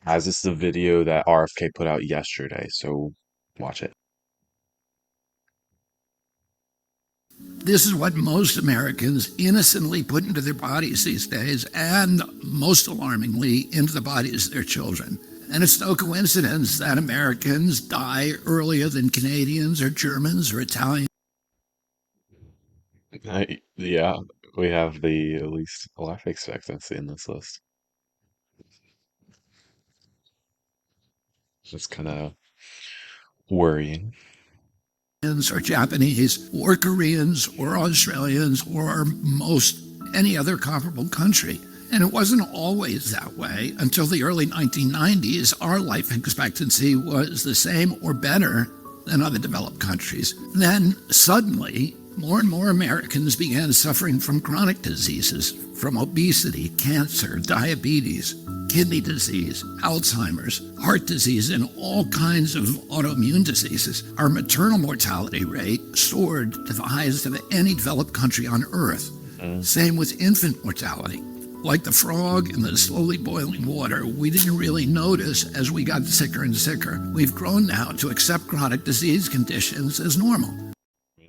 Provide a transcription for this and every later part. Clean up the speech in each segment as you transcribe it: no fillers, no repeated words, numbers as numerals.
As this is a video that RFK put out yesterday, so watch it. This is what most Americans innocently put into their bodies these days, and most alarmingly, into the bodies of their children. And it's no coincidence that Americans die earlier than Canadians or Germans or Italians. Yeah, we have the least life expectancy in this list. It's kind of worrying. Or Japanese or Koreans or Australians or most any other comparable country. And it wasn't always that way. Until the early 1990s, our life expectancy was the same or better than other developed countries. Then suddenly, more and more Americans began suffering from chronic diseases, from obesity, cancer, diabetes, kidney disease, Alzheimer's, heart disease, and all kinds of autoimmune diseases. Our maternal mortality rate soared to the highest of any developed country on Earth. Same with infant mortality. Like the frog in the slowly boiling water, we didn't really notice as we got sicker and sicker. We've grown now to accept chronic disease conditions as normal.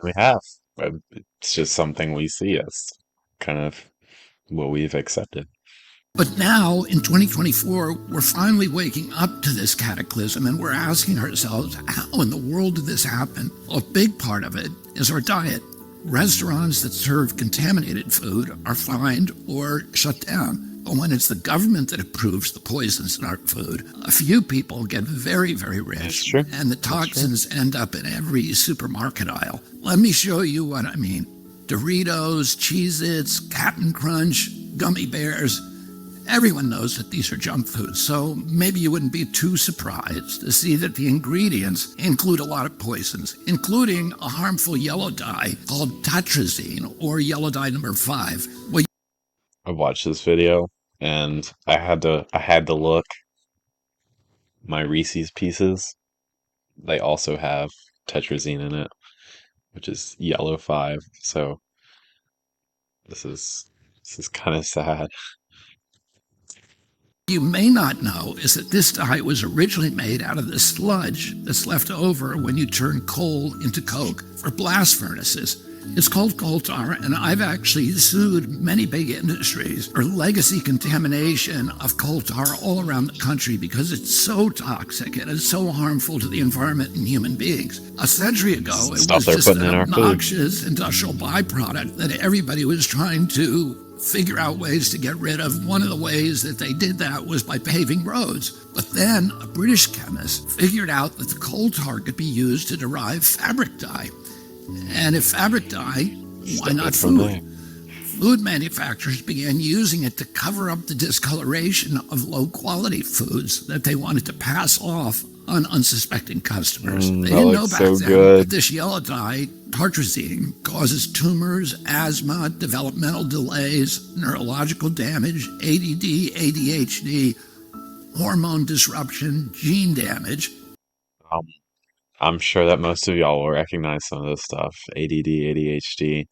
We have, but it's just something we see as kind of what we've accepted. But now, in 2024, we're finally waking up to this cataclysm and we're asking ourselves, how in the world did this happen? Well, a big part of it is our diet. Restaurants that serve contaminated food are fined or shut down. But when it's the government that approves the poisons in our food, a few people get very, very rich, and the toxins end up in every supermarket aisle. Let me show you what I mean. Doritos, Cheez-Its, Cap'n Crunch, gummy bears. Everyone knows that these are junk foods, so maybe you wouldn't be too surprised to see that the ingredients include a lot of poisons, including a harmful yellow dye called tetrazine, or yellow dye number 5. Well, I watched this video and I had to look. My Reese's Pieces, they also have tetrazine in it, which is yellow 5. So this is this is kind of sad. you may not know is that this dye was originally made out of the sludge that's left over when you turn coal into coke for blast furnaces. It's called coal tar, and I've actually sued many big industries for legacy contamination of coal tar all around the country because it's so toxic and it's so harmful to the environment and human beings. A century ago, it Stuff was they're just putting an in our food. obnoxious industrial byproduct that everybody was trying to figure out ways to get rid of. One of the ways that they did that was by paving roads. But then a British chemist figured out that the coal tar could be used to derive fabric dye. And if fabric dye, why not food? Food manufacturers began using it to cover up the discoloration of low-quality foods that they wanted to pass off on unsuspecting customers. They didn't know back then that this yellow dye, tartrazine, causes tumors, asthma, developmental delays, neurological damage, ADD, ADHD, hormone disruption, gene damage. I'm sure that most of y'all will recognize some of this stuff. ADD, ADHD,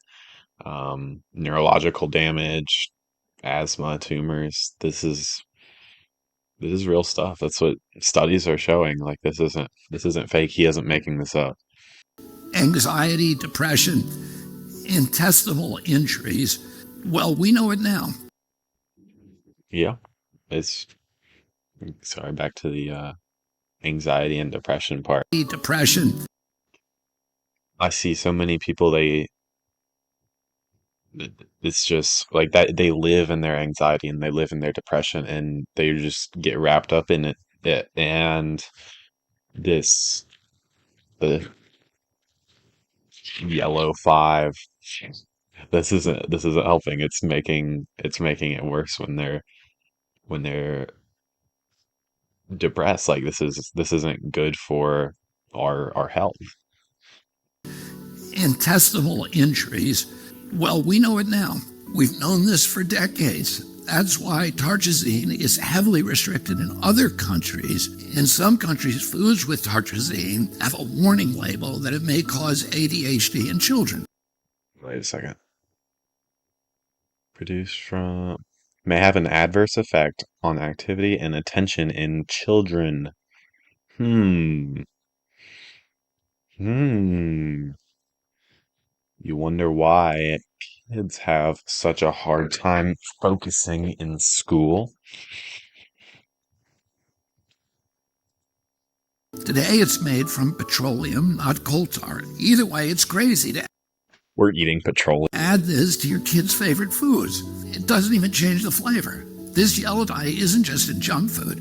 neurological damage, asthma, tumors. This is real stuff. That's what studies are showing. Like this isn't fake. He isn't making this up. Anxiety, depression, intestinal injuries. Well, we know it now. Yeah. It's sorry, back to the anxiety and depression part. Depression. I see so many people it's just like that they live in their anxiety and they live in their depression and they just get wrapped up in it and this the yellow 5, this isn't helping. It's making it worse when they're depressed. Like this isn't good for our health. Intestinal injuries. Well, we know it now. We've known this for decades. That's why tartrazine is heavily restricted in other countries. In some countries, foods with tartrazine have a warning label that it may cause ADHD in children. Wait a second. Produced from may have an adverse effect on activity and attention in children. Hmm. Hmm. You wonder why kids have such a hard time focusing in school? Today it's made from petroleum, not coal tar. Either way, it's crazy to We're eating petroleum. add this to your kids' favorite foods. It doesn't even change the flavor. This yellow dye isn't just in junk food.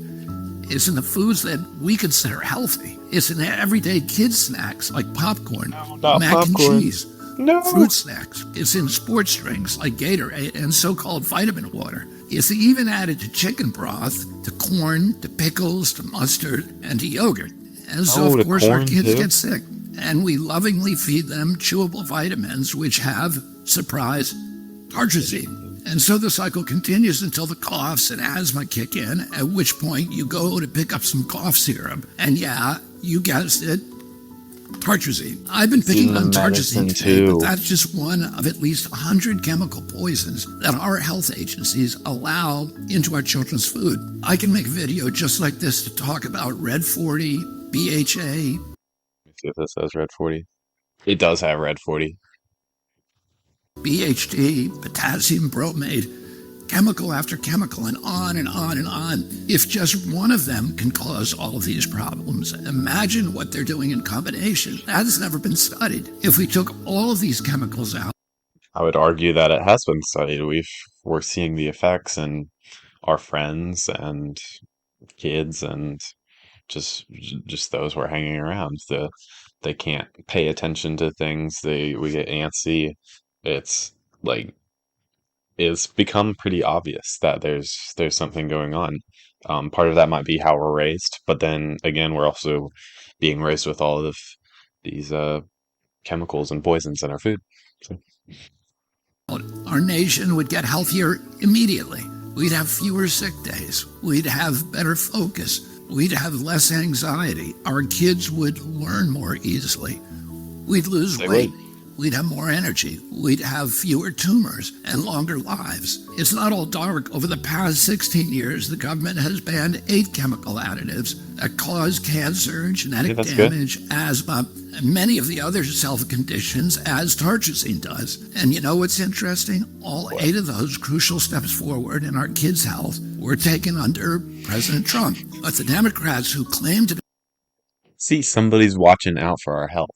It's in the foods that we consider healthy. It's in everyday kids' snacks like popcorn, No, not mac and popcorn. cheese, No. fruit snacks. It's in sports drinks like Gatorade and so-called vitamin water. It's even added to chicken broth, to corn, to pickles, to mustard, and to yogurt. And so, Oh, of the course, our corn kids too? get sick. And we lovingly feed them chewable vitamins which have, surprise, tartrazine. And so the cycle continues until the coughs and asthma kick in, at which point you go to pick up some cough syrup. And yeah, you guessed it, tartrazine. I've been It's in picking the on medicine tartrazine today, but too. that's just one of at least 100 chemical poisons that our health agencies allow into our children's food. I can make a video just like this to talk about Red 40, BHA, Let me see if this says Red 40. It does have Red 40. BHD, potassium bromate, chemical after chemical, and on and on and on. If just one of them can cause all of these problems, imagine what they're doing in combination. That's never been studied. If we took all of these chemicals out, I would argue that it has been studied. We're seeing the effects in our friends and kids and just those we're hanging around. They can't pay attention to things. We get antsy. It's like it's become pretty obvious that there's something going on. Part of that might be how we're raised, but then again, we're also being raised with all of these chemicals and poisons in our food. So, our nation would get healthier immediately. We'd have fewer sick days. We'd have better focus. We'd have less anxiety. Our kids would learn more easily. We'd lose they weight. would. We'd have more energy. We'd have fewer tumors and longer lives. It's not all dark. Over the past 16 years, the government has banned 8 chemical additives that cause cancer, Yeah, genetic that's good. damage, asthma, and many of the other health conditions as tartrazine does. And you know what's interesting? All What? 8 of those crucial steps forward in our kids' health were taken under President Trump. But the Democrats who claim to See, somebody's watching out for our health.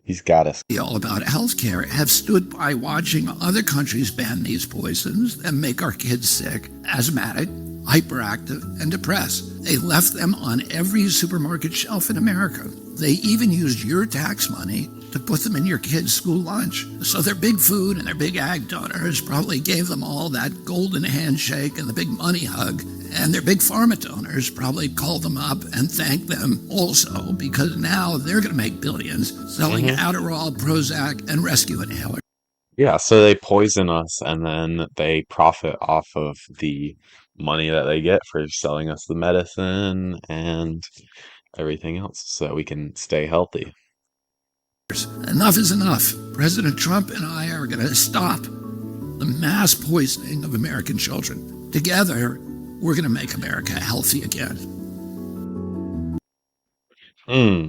He's got us. be all about healthcare have stood by watching other countries ban these poisons and make our kids sick, asthmatic, hyperactive, and depressed. They left them on every supermarket shelf in America. They even used your tax money to put them in your kids' school lunch. So their big food and their big ag donors probably gave them all that golden handshake and the big money hug. And their big pharma donors probably called them up and thanked them also, because now they're going to make billions selling Hmm. Adderall, Prozac, and rescue inhalers. Yeah, so they poison us and then they profit off of the money that they get for selling us the medicine and everything else so that we can stay healthy. Enough is enough. President Trump and I are going to stop the mass poisoning of American children. Together, we're going to make America healthy again. Hmm.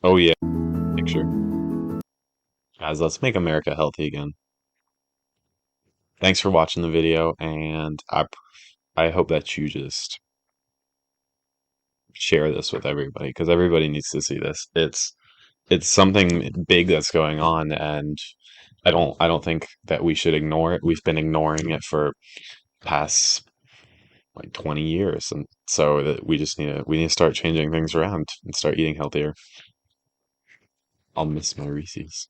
Oh yeah, picture. Guys, let's make America healthy again. Thanks for watching the video, and I hope that you just share this with everybody because everybody needs to see this. It's something big that's going on, and I don't think that we should ignore it. We've been ignoring it for past like 20 years, and so that we need to start changing things around and start eating healthier. I'll miss my Reese's.